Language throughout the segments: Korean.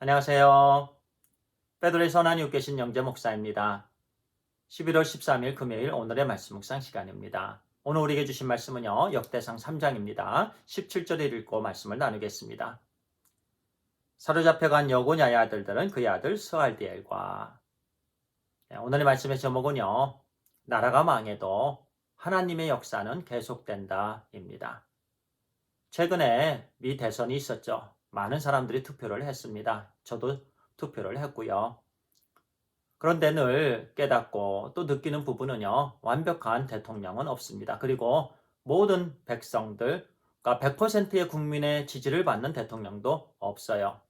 안녕하세요. 베드로의 선한 육계신 영재 목사입니다. 11월 13일 금요일 오늘의 말씀 묵상 시간입니다. 오늘 우리에게 주신 말씀은요. 역대상 3장입니다. 17절을 읽고 말씀을 나누겠습니다. 사로잡혀간 여고냐의 아들들은 그의 아들 스알디엘과 오늘의 말씀의 제목은요. 나라가 망해도 하나님의 역사는 계속된다입니다. 최근에 미 대선이 있었죠. 많은 사람들이 투표를 했습니다. 저도 투표를 했고요. 그런데 늘 깨닫고 또 느끼는 부분은요. 완벽한 대통령은 없습니다. 그리고 모든 백성들, 그러니까 100%의 국민의 지지를 받는 대통령도 없어요.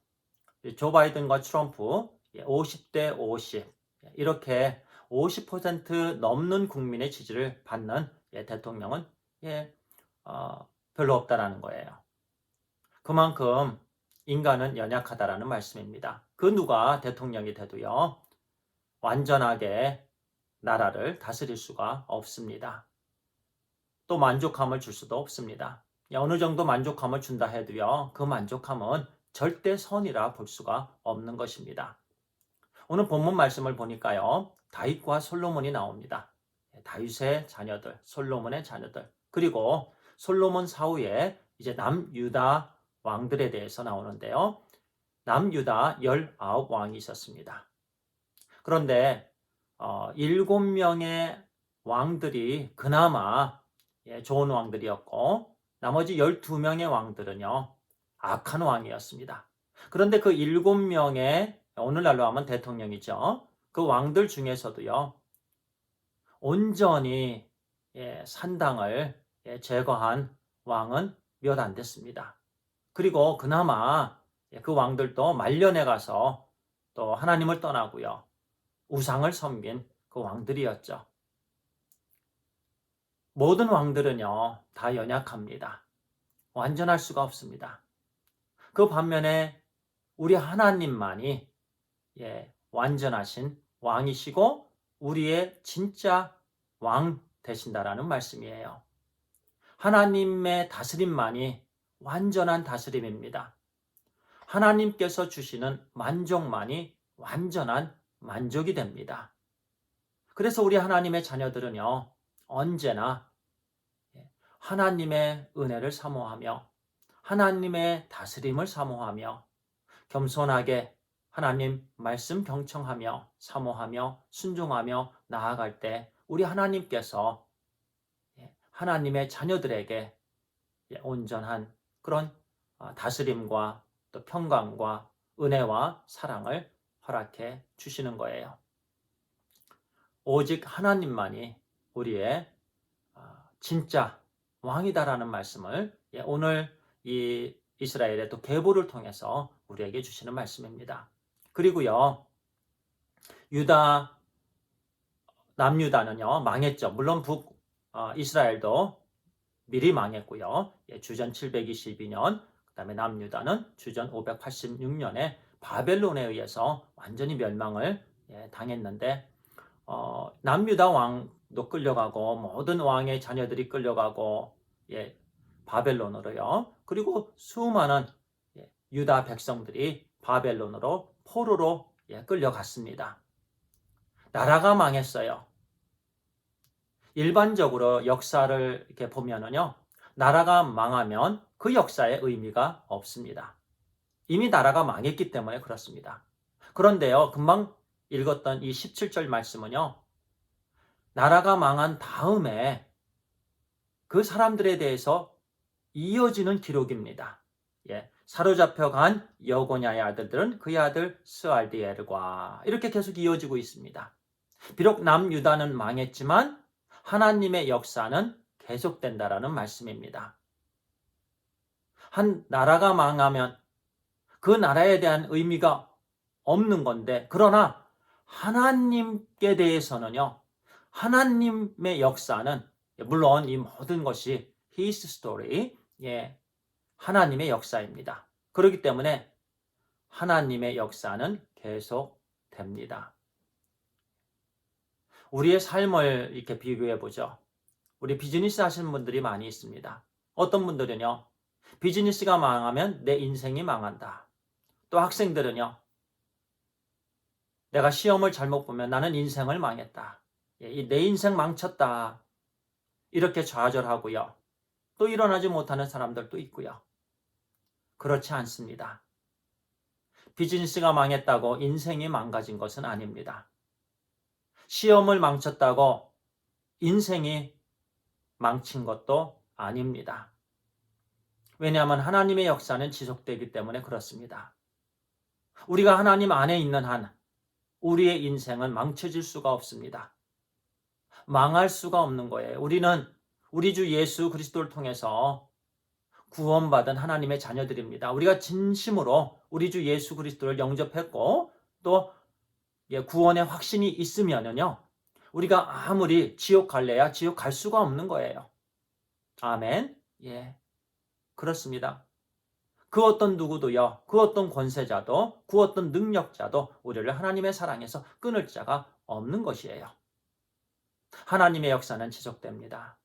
조 바이든과 트럼프 50대 50 이렇게 50% 넘는 국민의 지지를 받는 대통령은 별로 없다라는 거예요. 그만큼 인간은 연약하다라는 말씀입니다. 그 누가 대통령이 돼도요. 완전하게 나라를 다스릴 수가 없습니다. 또 만족함을 줄 수도 없습니다. 어느 정도 만족함을 준다 해도요. 그 만족함은 절대 선이라 볼 수가 없는 것입니다. 오늘 본문 말씀을 보니까요. 다윗과 솔로몬이 나옵니다. 다윗의 자녀들, 솔로몬의 자녀들, 그리고 솔로몬 사후에 이제 남유다 왕들에 대해서 나오는데요. 남유다 19왕이 있었습니다. 그런데 7명의 왕들이 그나마 좋은 왕들이었고 나머지 12명의 왕들은요. 악한 왕이었습니다. 그런데 그 7명의 오늘날로 하면 대통령이죠. 그 왕들 중에서도요. 온전히 산당을 제거한 왕은 몇 안 됐습니다. 그리고 그나마 그 왕들도 말년에 가서 또 하나님을 떠나고요. 우상을 섬긴 그 왕들이었죠. 모든 왕들은요, 다 연약합니다. 완전할 수가 없습니다. 그 반면에 우리 하나님만이 완전하신 왕이시고 우리의 진짜 왕 되신다라는 말씀이에요. 하나님의 다스림만이 완전한 다스림입니다. 하나님께서 주시는 만족만이 완전한 만족이 됩니다. 그래서 우리 하나님의 자녀들은요, 언제나 하나님의 은혜를 사모하며 하나님의 다스림을 사모하며 겸손하게 하나님 말씀 경청하며 사모하며 순종하며 나아갈 때 우리 하나님께서 하나님의 자녀들에게 온전한 그런 다스림과 또 평강과 은혜와 사랑을 허락해 주시는 거예요. 오직 하나님만이 우리의 진짜 왕이다라는 말씀을 오늘 이 이스라엘의 또 계보를 통해서 우리에게 주시는 말씀입니다. 그리고요, 남유다는요, 망했죠. 물론 이스라엘도 미리 망했고요. 주전 722년, 그 다음에 남유다는 주전 586년에 바벨론에 의해서 완전히 멸망을 당했는데, 남유다 왕도 끌려가고, 모든 왕의 자녀들이 끌려가고, 바벨론으로요. 그리고 수많은 유다 백성들이 바벨론으로 포로로 끌려갔습니다. 나라가 망했어요. 일반적으로 역사를 이렇게 보면은요, 나라가 망하면 그 역사의 의미가 없습니다. 이미 나라가 망했기 때문에 그렇습니다. 그런데요, 금방 읽었던 이 17절 말씀은요, 나라가 망한 다음에 그 사람들에 대해서 이어지는 기록입니다. 사로잡혀간 여고냐의 아들들은 그의 아들 스알디엘과 이렇게 계속 이어지고 있습니다. 비록 남유다는 망했지만 하나님의 역사는 계속된다라는 말씀입니다. 한 나라가 망하면 그 나라에 대한 의미가 없는 건데, 그러나 하나님께 대해서는요, 하나님의 역사는 물론 이 모든 것이 His story, 하나님의 역사입니다. 그렇기 때문에 하나님의 역사는 계속됩니다. 우리의 삶을 이렇게 비교해 보죠. 우리 비즈니스 하시는 분들이 많이 있습니다. 어떤 분들은요, 비즈니스가 망하면 내 인생이 망한다. 또 학생들은요. 내가 시험을 잘못 보면 나는 인생을 망했다. 내 인생 망쳤다. 이렇게 좌절하고요. 또 일어나지 못하는 사람들도 있고요. 그렇지 않습니다. 비즈니스가 망했다고 인생이 망가진 것은 아닙니다. 시험을 망쳤다고 인생이 망친 것도 아닙니다. 왜냐하면 하나님의 역사는 지속되기 때문에 그렇습니다. 우리가 하나님 안에 있는 한 우리의 인생은 망쳐질 수가 없습니다. 망할 수가 없는 거예요. 우리는 우리 주 예수 그리스도를 통해서 구원받은 하나님의 자녀들입니다. 우리가 진심으로 우리 주 예수 그리스도를 영접했고 또 구원의 확신이 있으면은요. 우리가 아무리 지옥 갈래야 지옥 갈 수가 없는 거예요. 아멘. 예. 그렇습니다. 그 어떤 누구도요. 그 어떤 권세자도 그 어떤 능력자도 우리를 하나님의 사랑에서 끊을 자가 없는 것이에요. 하나님의 역사는 지속됩니다.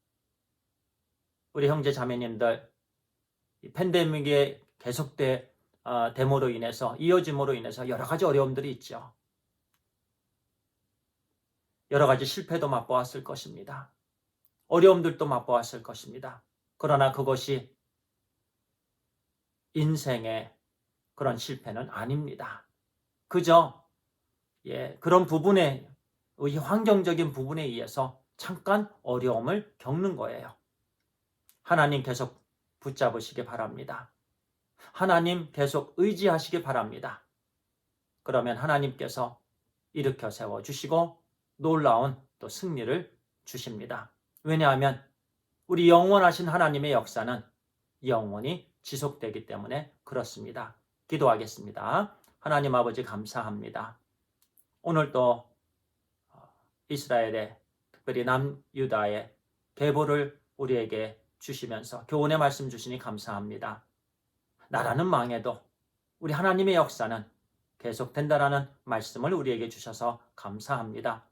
우리 형제 자매님들 팬데믹의 계속됨으로 인해서 이어짐으로 인해서 여러 가지 어려움들이 있죠. 여러 가지 실패도 맛보았을 것입니다. 어려움들도 맛보았을 것입니다. 그러나 그것이 인생의 그런 실패는 아닙니다. 그저 그런 부분에 환경적인 부분에 의해서 잠깐 어려움을 겪는 거예요. 하나님 계속 붙잡으시기 바랍니다. 하나님 계속 의지하시기 바랍니다. 그러면 하나님께서 일으켜 세워주시고 놀라운 또 승리를 주십니다. 왜냐하면 우리 영원하신 하나님의 역사는 영원히 지속되기 때문에 그렇습니다. 기도하겠습니다. 하나님 아버지 감사합니다. 오늘 또 이스라엘의 특별히 남유다의 계보를 우리에게 주시면서 교훈의 말씀 주시니 감사합니다. 나라는 망해도 우리 하나님의 역사는 계속된다라는 말씀을 우리에게 주셔서 감사합니다.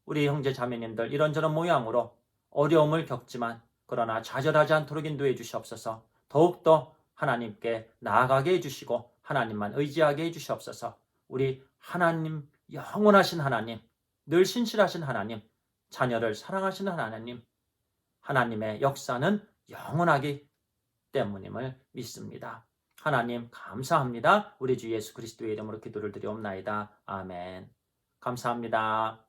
우리 형제 자매님들 이런저런 모양으로 어려움을 겪지만 그러나 좌절하지 않도록 인도해 주시옵소서. 더욱더 하나님께 나아가게 해주시고 하나님만 의지하게 해주시옵소서. 우리 하나님, 영원하신 하나님, 늘 신실하신 하나님, 자녀를 사랑하시는 하나님, 하나님의 역사는 영원하기 때문임을 믿습니다. 하나님 감사합니다. 우리 주 예수 그리스도의 이름으로 기도를 드리옵나이다. 아멘. 감사합니다.